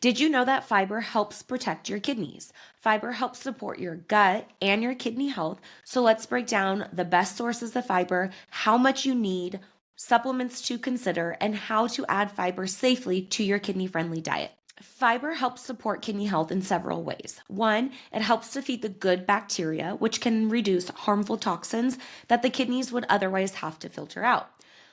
Did you know that fiber helps protect your kidneys? Fiber helps support your gut and your kidney health. So let's break down the best sources of fiber, how much you need, supplements to consider, and how to add fiber safely to your kidney friendly diet. Fiber helps support kidney health in several ways. One, it helps to feed the good bacteria, which can reduce harmful toxins that the kidneys would otherwise have to filter out.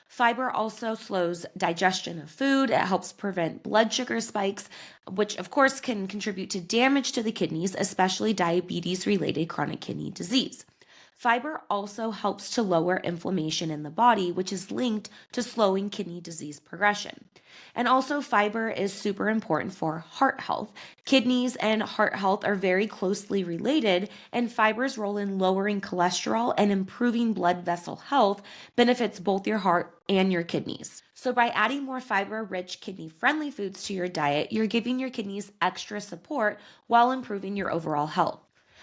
Fiber also slows digestion of food. It helps prevent blood sugar spikes, which of course can contribute to damage to the kidneys, especially diabetes related chronic kidney disease. Fiber also helps to lower inflammation in the body, which is linked to slowing kidney disease progression. And also, fiber is super important for heart health. Kidneys and heart health are very closely related, and fiber's role in lowering cholesterol and improving blood vessel health benefits both your heart and your kidneys. So, by adding more fiber rich, kidney friendly foods to your diet, you're giving your kidneys extra support while improving your overall health.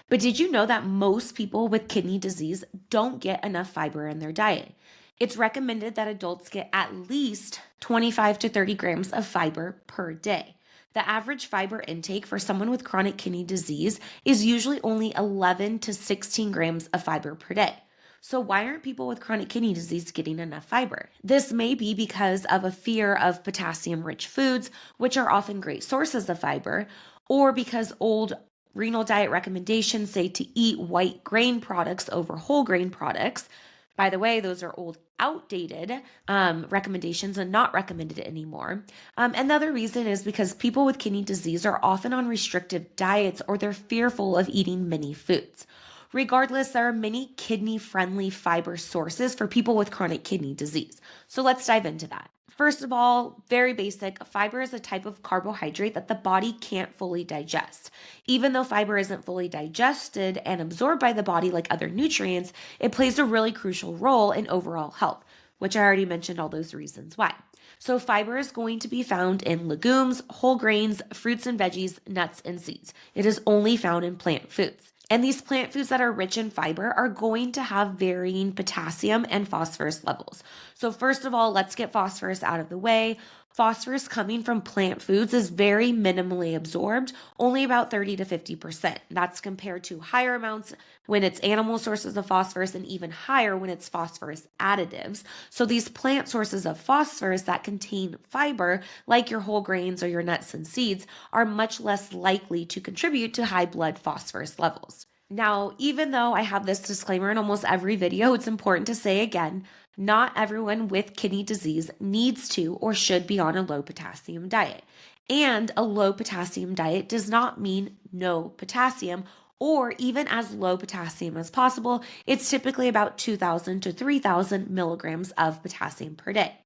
But did you know that most people with kidney disease don't get enough fiber in their diet? It's recommended that adults get at least 25 to 30 grams of fiber per day. The average fiber intake for someone with chronic kidney disease is usually only 11 to 16 grams of fiber per day. So, why aren't people with chronic kidney disease getting enough fiber? This may be because of a fear of potassium rich foods, which are often great sources of fiber, or because old renal diet recommendations say to eat white grain products over whole grain products. By the way, those are old, outdated recommendations and not recommended anymore. Another reason is because people with kidney disease are often on restrictive diets or they're fearful of eating many foods. Regardless, there are many kidney friendly fiber sources for people with chronic kidney disease. So let's dive into that. First of all, very basic, fiber is a type of carbohydrate that the body can't fully digest. Even though fiber isn't fully digested and absorbed by the body like other nutrients, it plays a really crucial role in overall health, which I already mentioned all those reasons why. So fiber is going to be found in legumes, whole grains, fruits and veggies, nuts, and seeds. It is only found in plant foods. And these plant foods that are rich in fiber are going to have varying potassium and phosphorus levels. So first of all, let's get phosphorus out of the way. Phosphorus coming from plant foods is very minimally absorbed, only about 30 to 50%. That's compared to higher amounts when it's animal sources of phosphorus and even higher when it's phosphorus additives. So these plant sources of phosphorus that contain fiber, like your whole grains or your nuts and seeds, are much less likely to contribute to high blood phosphorus levels. Now, even though I have this disclaimer in almost every video, it's important to say again, not everyone with kidney disease needs to or should be on a low potassium diet. And a low potassium diet does not mean no potassium or even as low potassium as possible. It's typically about 2,000 to 3,000 milligrams of potassium per day.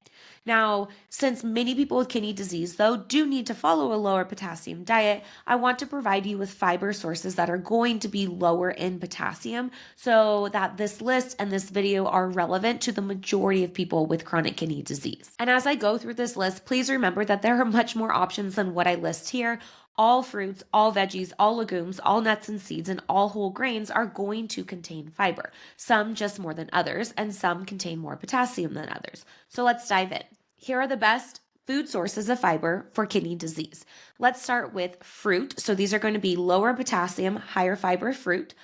Now, since many people with kidney disease, though, do need to follow a lower potassium diet, I want to provide you with fiber sources that are going to be lower in potassium so that this list and this video are relevant to the majority of people with chronic kidney disease. And as I go through this list, please remember that there are much more options than what I list here. All fruits, all veggies, all legumes, all nuts and seeds, and all whole grains are going to contain fiber. Some just more than others, and some contain more potassium than others. So let's dive in. Here are the best food sources of fiber for kidney disease. Let's start with fruit. So these are going to be lower potassium, higher fiber fruit.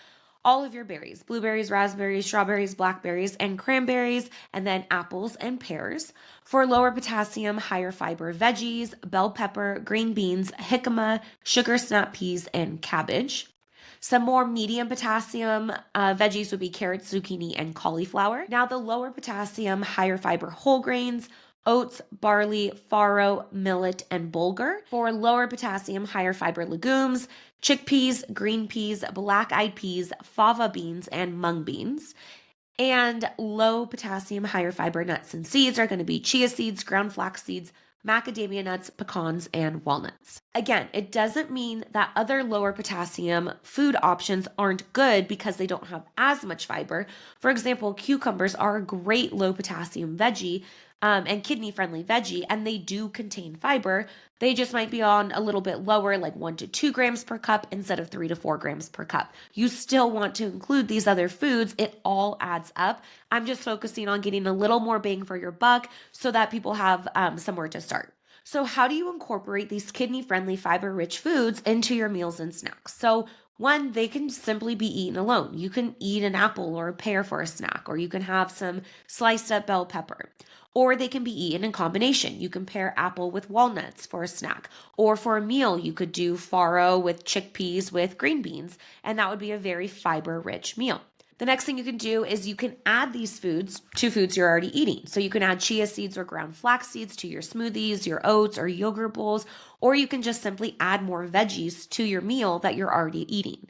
All of your berries, blueberries, raspberries, strawberries, blackberries, and cranberries, and then apples and pears. For lower potassium, higher fiber veggies, bell pepper, green beans, jicama, sugar snap peas, and cabbage. Some more medium potassium veggies would be carrots, zucchini, and cauliflower. Now the lower potassium, higher fiber whole grains, oats, barley, farro, millet, and bulgur. For lower potassium, higher fiber legumes, chickpeas, green peas, black-eyed peas, fava beans, and mung beans. And low potassium, higher fiber nuts and seeds are going to be chia seeds, ground flax seeds, macadamia nuts, pecans, and walnuts. Again, it doesn't mean that other lower potassium food options aren't good because they don't have as much fiber. For example, cucumbers are a great low potassium veggie and kidney friendly veggie, and they do contain fiber. They just might be on a little bit lower, like 1 to 2 grams per cup instead of 3 to 4 grams per cup. You still want to include these other foods. It all adds up. I'm just focusing on getting a little more bang for your buck so that people have somewhere to start. So, how do you incorporate these kidney friendly, fiber rich foods into your meals and snacks? So, one, they can simply be eaten alone. You can eat an apple or a pear for a snack, or you can have some sliced up bell pepper. Or they can be eaten in combination. You can pair apple with walnuts for a snack. Or for a meal, you could do farro with chickpeas with green beans, and that would be a very fiber rich meal. The next thing you can do is you can add these foods to foods you're already eating. So you can add chia seeds or ground flax seeds to your smoothies, your oats, or yogurt bowls, or you can just simply add more veggies to your meal that you're already eating.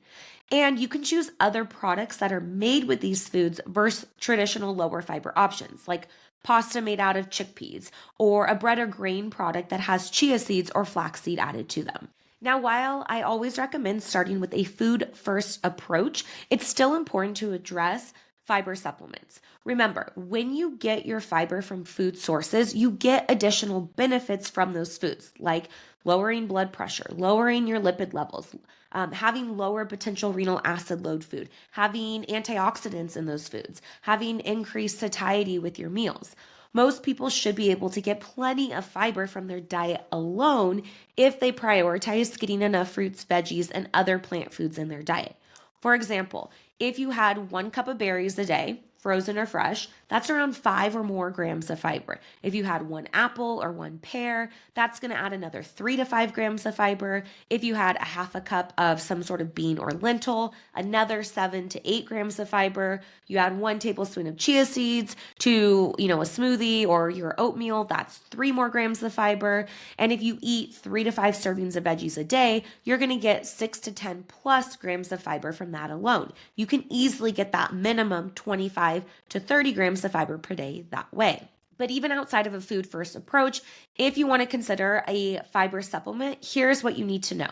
And you can choose other products that are made with these foods versus traditional lower fiber options, like pasta made out of chickpeas or a bread or grain product that has chia seeds or flaxseed added to them. Now, while I always recommend starting with a food first approach, it's still important to address fiber supplements. Remember, when you get your fiber from food sources, you get additional benefits from those foods, like lowering blood pressure, lowering your lipid levels, having lower potential renal acid load food, having antioxidants in those foods, having increased satiety with your meals. Most people should be able to get plenty of fiber from their diet alone if they prioritize getting enough fruits, veggies, and other plant foods in their diet. For example, if you had 1 cup of berries a day, frozen or fresh, that's around 5 or more grams of fiber. If you had 1 apple or 1 pear, that's going to add another 3 to 5 grams of fiber. If you had a half a cup of some sort of bean or lentil, another 7 to 8 grams of fiber. You add 1 tablespoon of chia seeds to, a smoothie or your oatmeal, that's 3 more grams of fiber. And if you eat 3 to 5 servings of veggies a day, you're going to get 6 to 10 plus grams of fiber from that alone. You can easily get that minimum 25 to 30 grams of fiber per day that way. But even outside of a food first approach, if you want to consider a fiber supplement, here's what you need to know.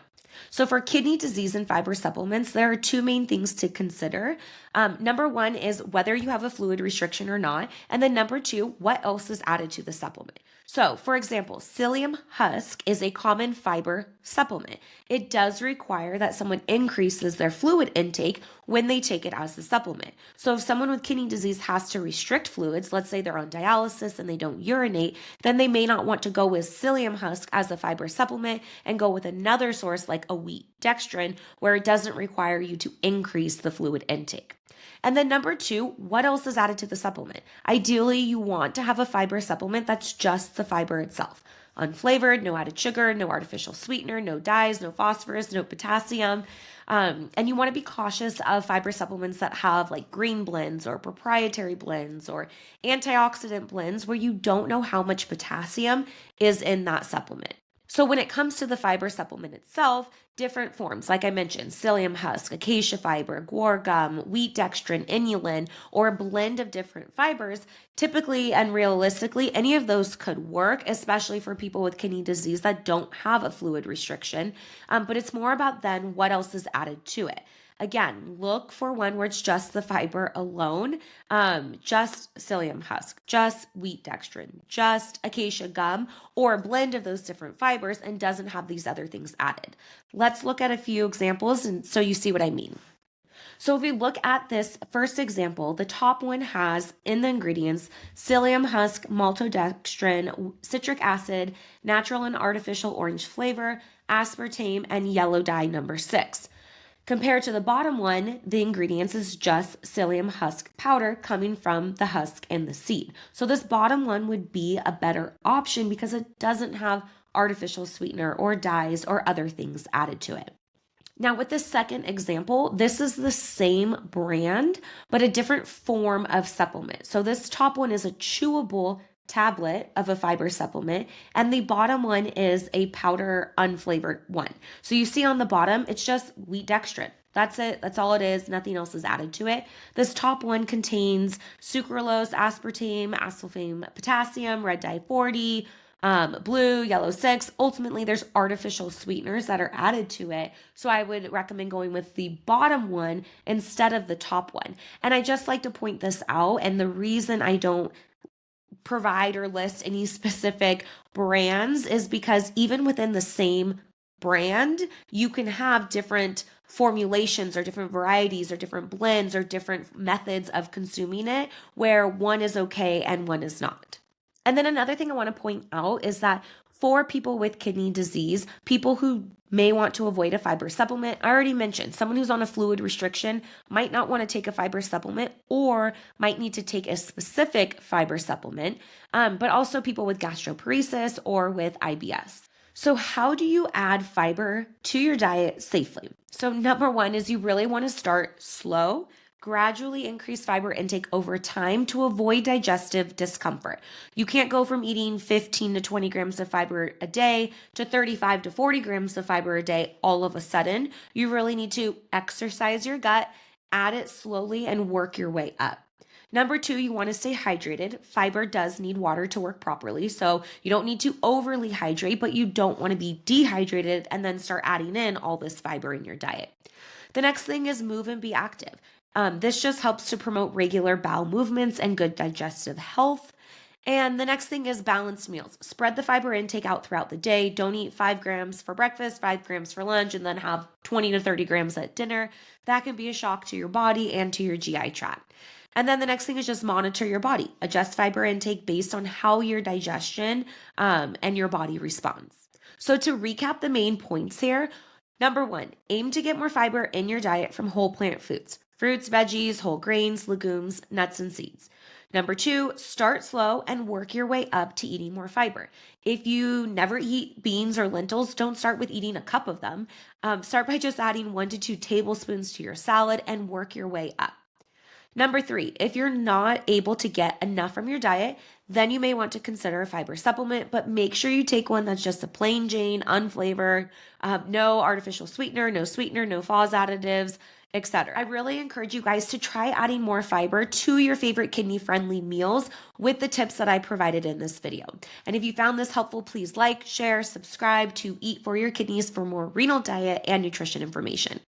So for kidney disease and fiber supplements, there are 2 main things to consider. Number 1 is whether you have a fluid restriction or not. And then number 2, what else is added to the supplement. So for example, psyllium husk is a common fiber supplement. It does require that someone increases their fluid intake when they take it as a supplement. So if someone with kidney disease has to restrict fluids, let's say they're on dialysis and they don't urinate, then they may not want to go with psyllium husk as a fiber supplement and go with another source like a wheat dextrin, where it doesn't require you to increase the fluid intake. And then number 2, what else is added to the supplement? Ideally, you want to have a fiber supplement that's just the fiber itself. Unflavored, no added sugar, no artificial sweetener, no dyes, no phosphorus, no potassium. And you want to be cautious of fiber supplements that have like green blends or proprietary blends or antioxidant blends where you don't know how much potassium is in that supplement. So when it comes to the fiber supplement itself, different forms, like I mentioned, psyllium husk, acacia fiber, guar gum, wheat dextrin, inulin, or a blend of different fibers, typically and realistically, any of those could work, especially for people with kidney disease that don't have a fluid restriction. But it's more about then what else is added to it. Again, look for one where it's just the fiber alone, just psyllium husk, just wheat dextrin, just acacia gum, or a blend of those different fibers and doesn't have these other things added. Let's look at a few examples and so you see what I mean. So if we look at this first example, the top one has in the ingredients psyllium husk, maltodextrin, citric acid, natural and artificial orange flavor, aspartame, and yellow dye number 6. Compared to the bottom one, the ingredients is just psyllium husk powder coming from the husk and the seed. So this bottom one would be a better option because it doesn't have artificial sweetener or dyes or other things added to it. Now with this second example, this is the same brand, but a different form of supplement. So this top one is a chewable tablet of a fiber supplement, and the bottom one is a powder unflavored one. So you see on the bottom, it's just wheat dextrin. That's it. That's all it is. Nothing else is added to it. This top one contains sucralose, aspartame, aspartame, potassium, red dye 40, blue, yellow 6. Ultimately, there's artificial sweeteners that are added to it. So I would recommend going with the bottom one instead of the top one. And I just like to point this out. And the reason I don't provide or list any specific brands is because even within the same brand, you can have different formulations or different varieties or different blends or different methods of consuming it where one is okay and one is not. And then another thing I want to point out is that For people with kidney disease, people who may want to avoid a fiber supplement, I already mentioned someone who's on a fluid restriction might not want to take a fiber supplement or might need to take a specific fiber supplement, but also people with gastroparesis or with IBS. So, how do you add fiber to your diet safely? So, number one is you really want to start slow. Gradually increase fiber intake over time to avoid digestive discomfort. You can't go from eating 15 to 20 grams of fiber a day to 35 to 40 grams of fiber a day all of a sudden. You really need to exercise your gut, add it slowly, and work your way up. Number two, you want to stay hydrated. Fiber does need water to work properly, so you don't need to overly hydrate, but you don't want to be dehydrated and then start adding in all this fiber in your diet. The next thing is move and be active. This just helps to promote regular bowel movements and good digestive health. And the next thing is balanced meals. Spread the fiber intake out throughout the day. Don't eat 5 grams for breakfast, 5 grams for lunch, and then have 20 to 30 grams at dinner. That can be a shock to your body and to your GI tract. And then the next thing is just monitor your body. Adjust fiber intake based on how your digestion and your body responds. So to recap the main points here, number one, aim to get more fiber in your diet from whole plant foods. Fruits, veggies, whole grains, legumes, nuts, and seeds. Number two, start slow and work your way up to eating more fiber. If you never eat beans or lentils, don't start with eating a cup of them. Start by just adding 1 to 2 tablespoons to your salad and work your way up. Number three, if you're not able to get enough from your diet, then you may want to consider a fiber supplement, but make sure you take one that's just a plain Jane, unflavored, no artificial sweetener, no FOS additives, etc. I really encourage you guys to try adding more fiber to your favorite kidney-friendly meals with the tips that I provided in this video. And if you found this helpful, please like, share, subscribe to Eat for Your Kidneys for more renal diet and nutrition information.